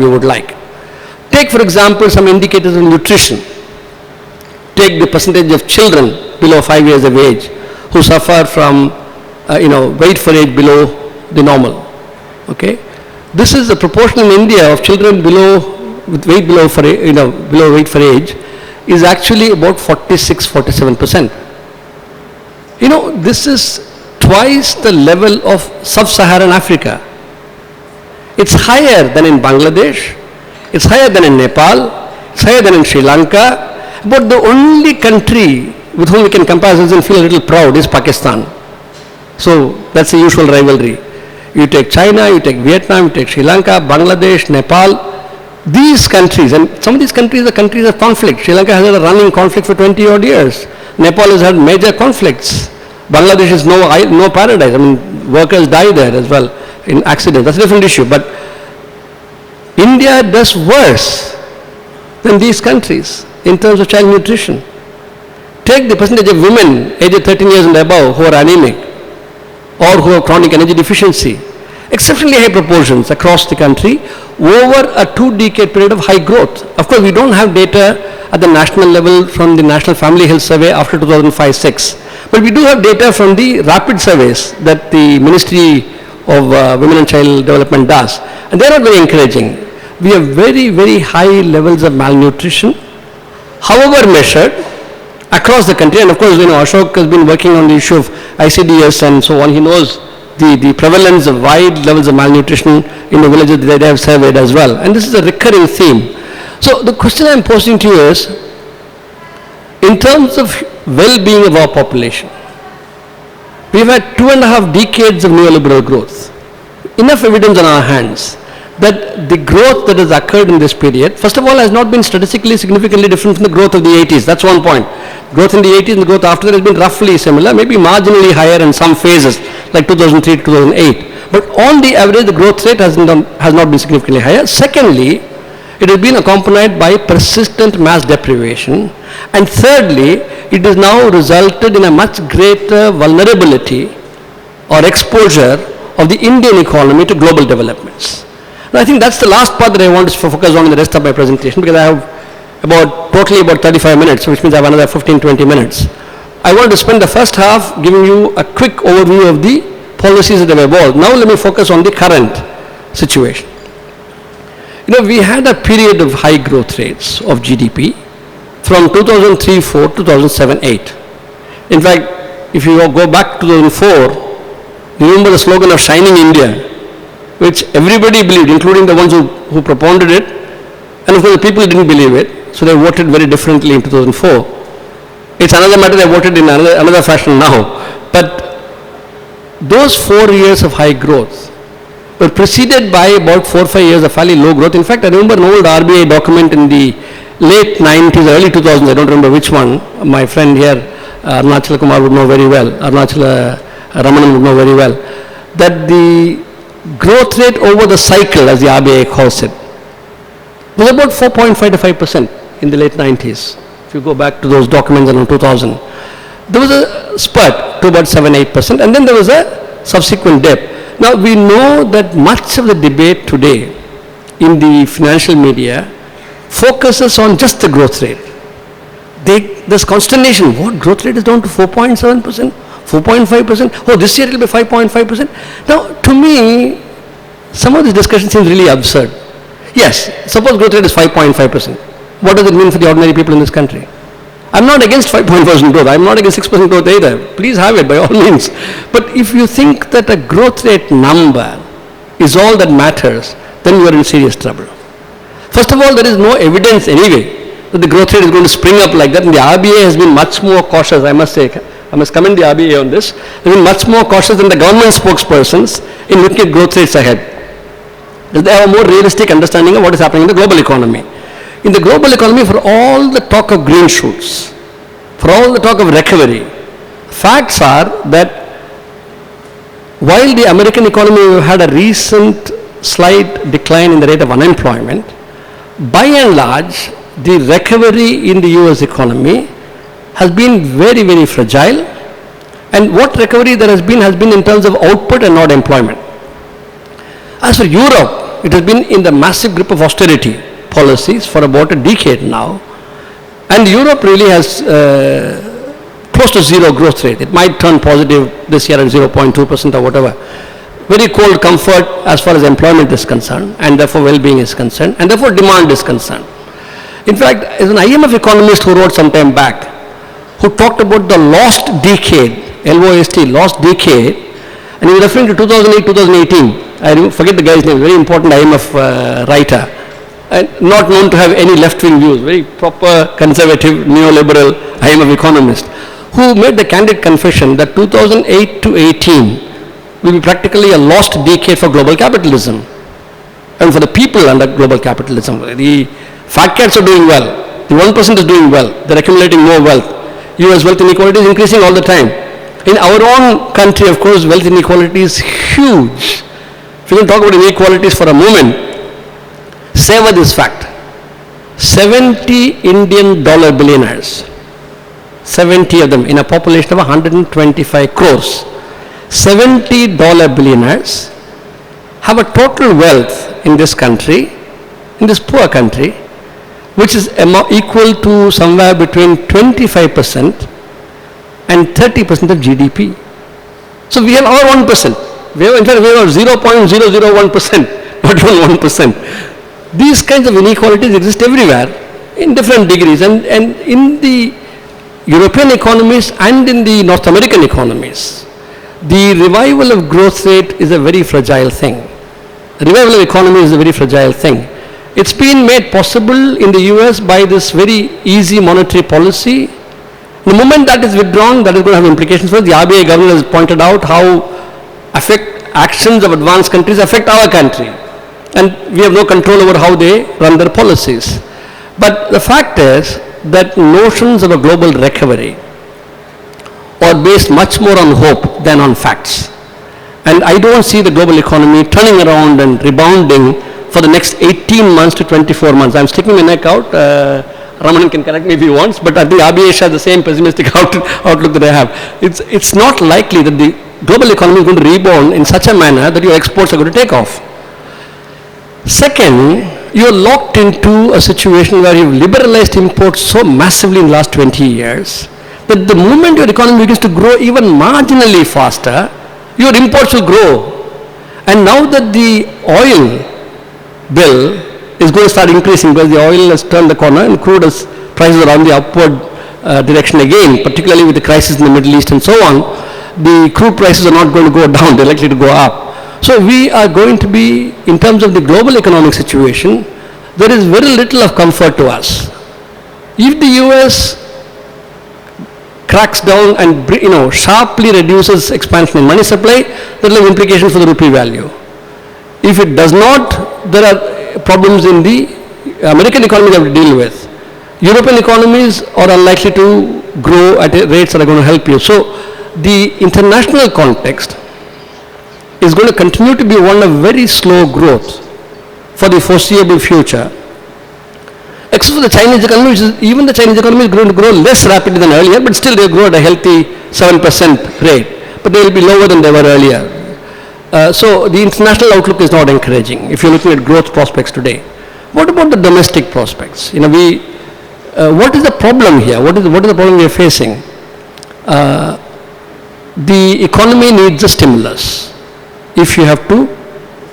you would like. Take, for example, some indicators of nutrition. Take the percentage of children below 5 years of age who suffer from, weight for age below the normal. Okay, this is the proportion in India of children with weight below weight for age is actually about 46-47%. This is twice the level of sub-Saharan Africa. It's higher than in Bangladesh, it's higher than in Nepal, it's higher than in Sri Lanka, but the only country with whom we can compare ourselves and feel a little proud is Pakistan. So that's the usual rivalry. You take China, you take Vietnam, you take Sri Lanka, Bangladesh, Nepal, these countries, and some of these countries are countries of conflict. Sri Lanka has had a running conflict for 20 odd years. Nepal has had major conflicts. Bangladesh is no paradise. I mean, workers die there as well in accidents. That's a different issue. But India does worse than these countries in terms of child nutrition. Take the percentage of women aged 13 years and above who are anemic or who have chronic energy deficiency. Exceptionally high proportions across the country over a 2-decade period of high growth. Of course, we don't have data at the national level from the National Family Health Survey after 2005-06. But we do have data from the rapid surveys that the Ministry of Women and Child Development does. And they are not very encouraging. We have very, very high levels of malnutrition, however measured, across the country. And of course, Ashok has been working on the issue of ICDS and so on. He knows the prevalence of wide levels of malnutrition in the villages that they have surveyed as well. And this is a recurring theme. So the question I'm posing to you is, in terms of well-being of our population, we've had 2.5 decades of neoliberal growth. Enough evidence on our hands that the growth that has occurred in this period, first of all, has not been statistically significantly different from the growth of the 80s. That's one point. Growth in the 80s and the growth after that has been roughly similar, maybe marginally higher in some phases, like 2003 to 2008. But on the average, the growth rate has not been significantly higher. Secondly, it has been accompanied by persistent mass deprivation. And thirdly, it has now resulted in a much greater vulnerability or exposure of the Indian economy to global developments. And I think that's the last part that I want to focus on in the rest of my presentation, because I have totally about 35 minutes, which means I have another 15-20 minutes. I want to spend the first half giving you a quick overview of the policies that have evolved. Now let me focus on the current situation. We had a period of high growth rates of GDP from 2003-04 to 2007-08. In fact, if you go back to 2004, remember the slogan of Shining India, which everybody believed, including the ones who propounded it, and of course the people didn't believe it, so they voted very differently in 2004. It's another matter, they voted in another fashion now. But those 4 years of high growth were preceded by about 4 or 5 years of fairly low growth. In fact, I remember an old RBI document in the late 90s, early 2000s, I don't remember which one. My friend here, Arunachala Kumar, would know very well, Arunachala Ramanan would know very well, that the growth rate over the cycle, as the RBI calls it, was about 4.5 to 5% in the late 90s. If you go back to those documents around 2000, there was a spurt to about 7-8%, and then there was a subsequent dip. Now we know that much of the debate today in the financial media focuses on just the growth rate. There's consternation. What, growth rate is down to 4.7%, 4.5%? Oh, this year it will be 5.5%. Now, to me, some of this discussion seems really absurd. Yes, suppose growth rate is 5.5%. What does it mean for the ordinary people in this country? I'm not against 5% growth. I'm not against 6% growth either. Please have it by all means. But if you think that a growth rate number is all that matters, then you are in serious trouble. First of all, there is no evidence anyway that the growth rate is going to spring up like that. And the RBI has been much more cautious, I must say. I must commend the RBI on this. They've been much more cautious than the government spokespersons in looking at growth rates ahead. They have a more realistic understanding of what is happening in the global economy. In the global economy, for all the talk of green shoots, for all the talk of recovery, facts are that while the American economy had a recent slight decline in the rate of unemployment, by and large, the recovery in the US economy has been very, very fragile. And what recovery there has been in terms of output and not employment. As for Europe, it has been in the massive grip of austerity policies for about a decade now. And Europe really has close to zero growth rate. It might turn positive this year at 0.2% or whatever. Very cold comfort as far as employment is concerned, and therefore well-being is concerned, and therefore demand is concerned. In fact, there's an IMF economist who wrote some time back, who talked about the lost decade, LOST, lost decade, and he was referring to 2008, 2018. I forget the guy's name, very important IMF writer, and not known to have any left-wing views, very proper, conservative, neoliberal IMF economist, who made the candid confession that 2008 to 18 will be practically a lost decade for global capitalism and for the people under global capitalism. The fat cats are doing well. The 1% is doing well. They're accumulating more wealth. US wealth inequality is increasing all the time. In our own country, of course, wealth inequality is huge. If you can talk about inequalities for a moment, savor this fact. 70 Indian dollar billionaires, 70 of them in a population of 125 crores. $70 billionaires have a total wealth in this country, in this poor country, which is equal to somewhere between 25% and 30% of GDP. So we have our 1%. We have, in fact, we have 0.001%, not even 1%. These kinds of inequalities exist everywhere in different degrees, and in the European economies and in the North American economies, the revival of growth rate is a very fragile thing. The revival of economy is a very fragile thing. It's been made possible in the US by this very easy monetary policy. The moment that is withdrawn, that is going to have implications for us. The RBI governor has pointed out how actions of advanced countries affect our country. And we have no control over how they run their policies. But the fact is that notions of a global recovery are based much more on hope than on facts. And I don't see the global economy turning around and rebounding for the next 18 months to 24 months. I'm sticking my neck out. Ramanan can correct me if he wants, but I think RBI has the same pessimistic outlook that I have. It's not likely that the global economy is going to rebound in such a manner that your exports are going to take off. Second, you're locked into a situation where you've liberalized imports so massively in the last 20 years that the moment your economy begins to grow even marginally faster, your imports will grow. And now that the oil bill is going to start increasing because the oil has turned the corner and crude prices are on the upward direction again, particularly with the crisis in the Middle East and so on, the crude prices are not going to go down, they're likely to go up. So we are going to be, in terms of the global economic situation, there is very little of comfort to us. If the US cracks down and sharply reduces expansion in money supply, there will have implications for the rupee value. If it does not, there are problems in the American economy that we have to deal with. European economies are unlikely to grow at rates that are going to help you. So the international context is going to continue to be one of very slow growth for the foreseeable future. Except for the Chinese economy, which is, even the Chinese economy is going to grow less rapidly than earlier, but still they grow at a healthy 7% rate. But they will be lower than they were earlier. So the international outlook is not encouraging if you're looking at growth prospects today. What about the domestic prospects? What is the problem here? What is the problem we are facing? The economy needs a stimulus if you have to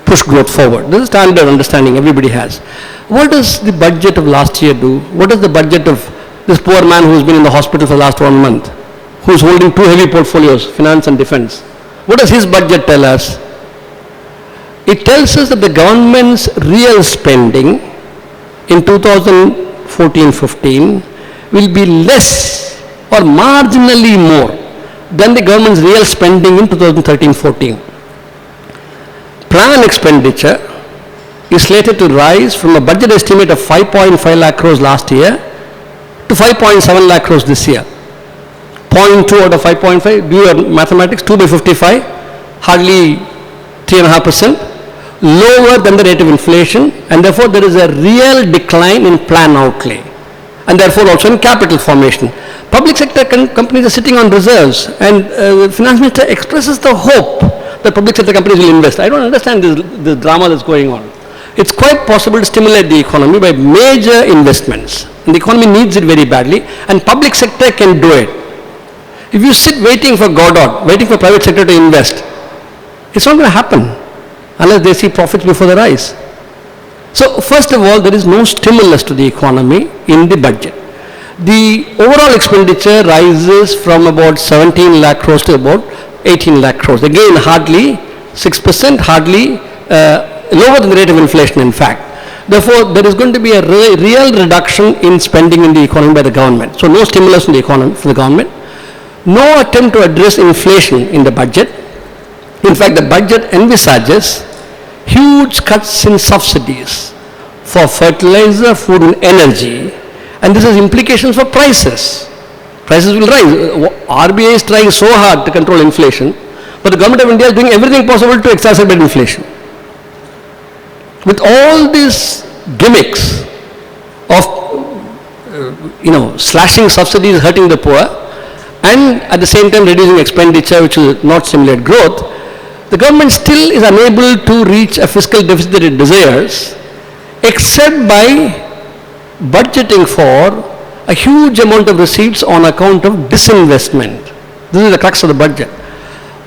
push growth forward. This is standard understanding everybody has. What does the budget of last year do? What is the budget of this poor man who's been in the hospital for the last 1 month, who's holding 2 heavy portfolios, finance and defense? What does his budget tell us? It tells us that the government's real spending in 2014-15 will be less or marginally more than the government's real spending in 2013-14. Plan expenditure is slated to rise from a budget estimate of 5.5 lakh crores last year to 5.7 lakh crores this year. 0.2 out of 5.5, do your mathematics, 2 by 55, hardly 3.5%, lower than the rate of inflation, and therefore there is a real decline in plan outlay, and therefore also in capital formation. Public sector companies are sitting on reserves, and the finance minister expresses the hope that public sector companies will invest. I don't understand this drama that's going on. it's quite possible to stimulate the economy by major investments. And the economy needs it very badly, and public sector can do it. If you sit waiting for Godot, waiting for private sector to invest, it's not going to happen unless they see profits before their eyes. So first of all, there is no stimulus to the economy in the budget. The overall expenditure rises from about 17 lakh crores to about 18 lakh crores. Again, hardly 6%, hardly lower than the rate of inflation, in fact. Therefore, there is going to be a real reduction in spending in the economy by the government. So no stimulus in the economy for the government. No attempt to address inflation in the budget. In fact, the budget envisages huge cuts in subsidies for fertilizer, food and energy, and this has implications for prices. Prices will rise. RBI is trying so hard to control inflation, but the government of India is doing everything possible to exacerbate inflation. With all these gimmicks of slashing subsidies, hurting the poor, and at the same time reducing expenditure which will not stimulate growth, the government still is unable to reach a fiscal deficit that it desires, except by budgeting for a huge amount of receipts on account of disinvestment. This is the crux of the budget.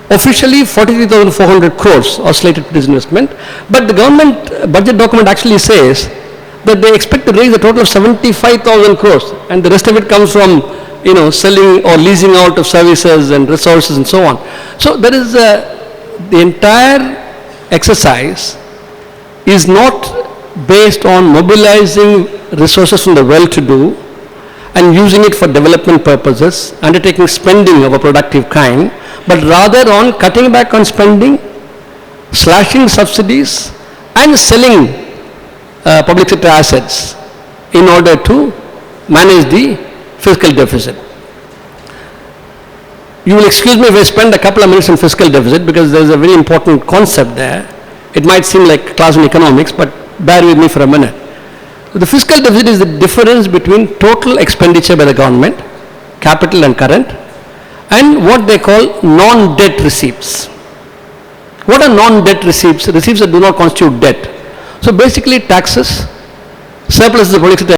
Officially 43,400 crores are slated for disinvestment, but the government budget document actually says that they expect to raise a total of 75,000 crores, and the rest of it comes from selling or leasing out of services and resources and so on. So there is the entire exercise is not based on mobilizing resources from the well-to-do and using it for development purposes, undertaking spending of a productive kind, but rather on cutting back on spending, slashing subsidies, and selling public sector assets in order to manage the fiscal deficit. You will excuse me if I spend a couple of minutes on fiscal deficit, because there is a very important concept there. It might seem like class in economics, but bear with me for a minute. The fiscal deficit is the difference between total expenditure by the government, capital and current, and what they call non-debt receipts. What are non-debt receipts? Receipts that do not constitute debt. So basically taxes, surpluses of public sector